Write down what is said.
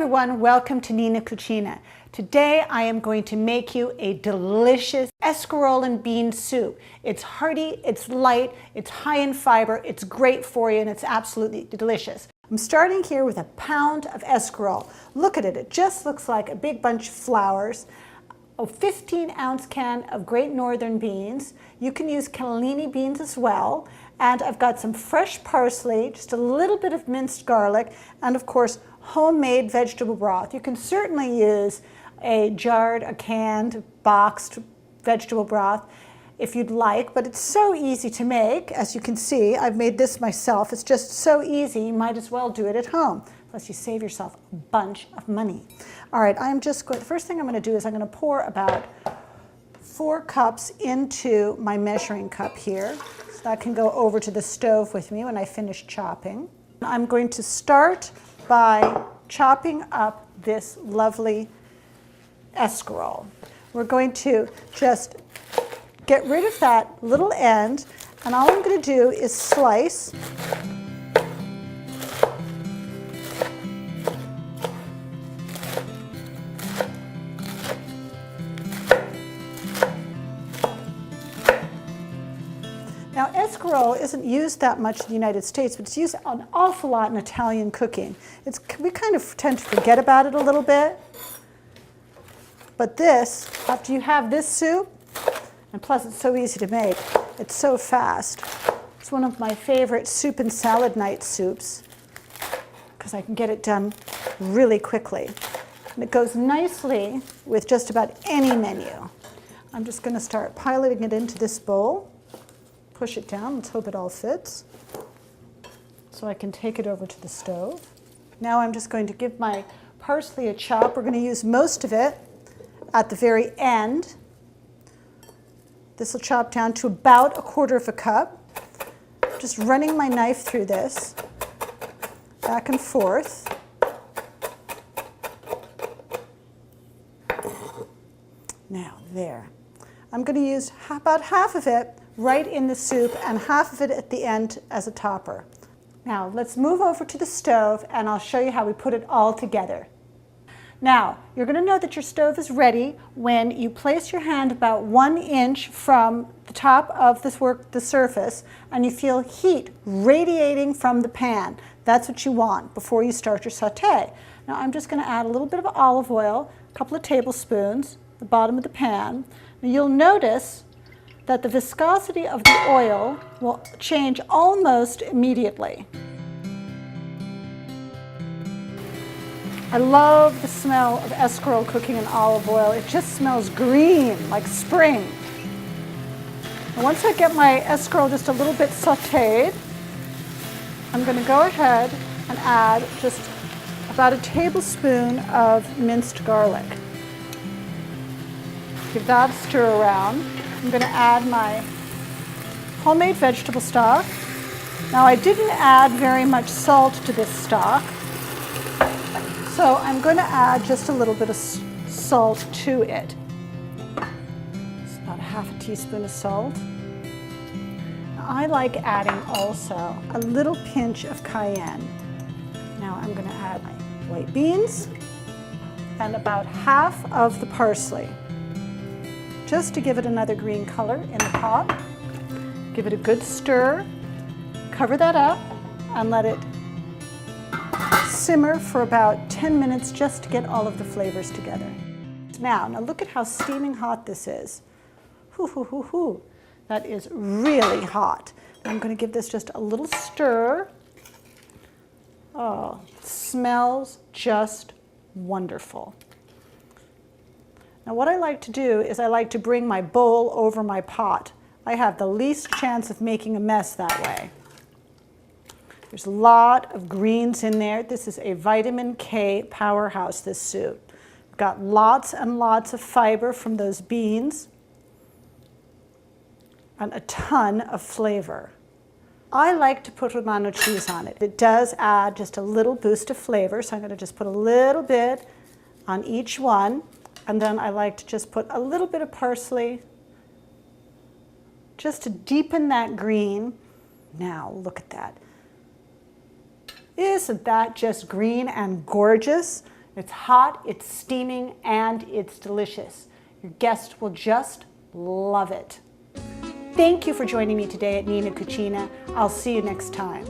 everyone, welcome to Nina Cucina. Today I am going to make you a delicious escarole and bean soup. It's hearty, it's light, it's high in fiber, it's great for you, and it's absolutely delicious. I'm starting here with a pound of escarole. Look at it, it just looks like a big bunch of flowers. A 15-ounce can of Great Northern beans. You can use cannellini beans as well. And I've got some fresh parsley, just a little bit of minced garlic, and of course, homemade vegetable broth. You can certainly use a jarred, a canned, boxed vegetable broth if you'd like, but it's so easy to make. As you can see, I've made this myself. It's just so easy, you might as well do it at home. Plus you save yourself a bunch of money. All right, the first thing I'm going to do is I'm going to pour about 4 cups into my measuring cup here. So that can go over to the stove with me when I finish chopping. I'm going to start by chopping up this lovely escarole. We're going to just get rid of that little end, and all I'm going to do is slice. Now, escarole isn't used that much in the United States, but it's used an awful lot in Italian cooking. We kind of tend to forget about it a little bit. But this, after you have this soup, and plus it's so easy to make, it's so fast. It's one of my favorite soup and salad night soups because I can get it done really quickly. And it goes nicely with just about any menu. I'm just going to start piloting it into this bowl. Push it down, let's hope it all fits. So I can take it over to the stove. Now I'm just going to give my parsley a chop. We're going to use most of it at the very end. This will chop down to about 1/4 cup. Just running my knife through this, back and forth. Now, there. I'm going to use about half of it right in the soup and half of it at the end as a topper. Now, let's move over to the stove and I'll show you how we put it all together. Now, you're going to know that your stove is ready when you place your hand about 1 inch from the top of the surface and you feel heat radiating from the pan. That's what you want before you start your sauté. Now, I'm just going to add a little bit of olive oil, a couple of tablespoons, the bottom of the pan. Now, you'll notice that the viscosity of the oil will change almost immediately. I love the smell of escarole cooking in olive oil. It just smells green, like spring. And once I get my escarole just a little bit sautéed, I'm going to go ahead and add just about a tablespoon of minced garlic. Give that a stir around. I'm going to add my homemade vegetable stock. Now, I didn't add very much salt to this stock, so I'm going to add just a little bit of salt to it. It's about 1/2 teaspoon of salt. Now, I like adding also a little pinch of cayenne. Now I'm going to add my white beans and about half of the parsley, just to give it another green color in the pot. Give it a good stir, cover that up, and let it simmer for about 10 minutes just to get all of the flavors together. Now look at how steaming hot this is. Hoo, hoo, hoo, hoo. That is really hot. I'm going to give this just a little stir. Oh, it smells just wonderful. Now, what I like to do is I like to bring my bowl over my pot. I have the least chance of making a mess that way. There's a lot of greens in there. This is a vitamin K powerhouse, this soup. We've got lots and lots of fiber from those beans and a ton of flavor. I like to put Romano cheese on it. It does add just a little boost of flavor, so I'm going to just put a little bit on each one. And then I like to just put a little bit of parsley just to deepen that green. Now, look at that. Isn't that just green and gorgeous? It's hot, it's steaming, and it's delicious. Your guests will just love it. Thank you for joining me today at Nina Cucina. I'll see you next time.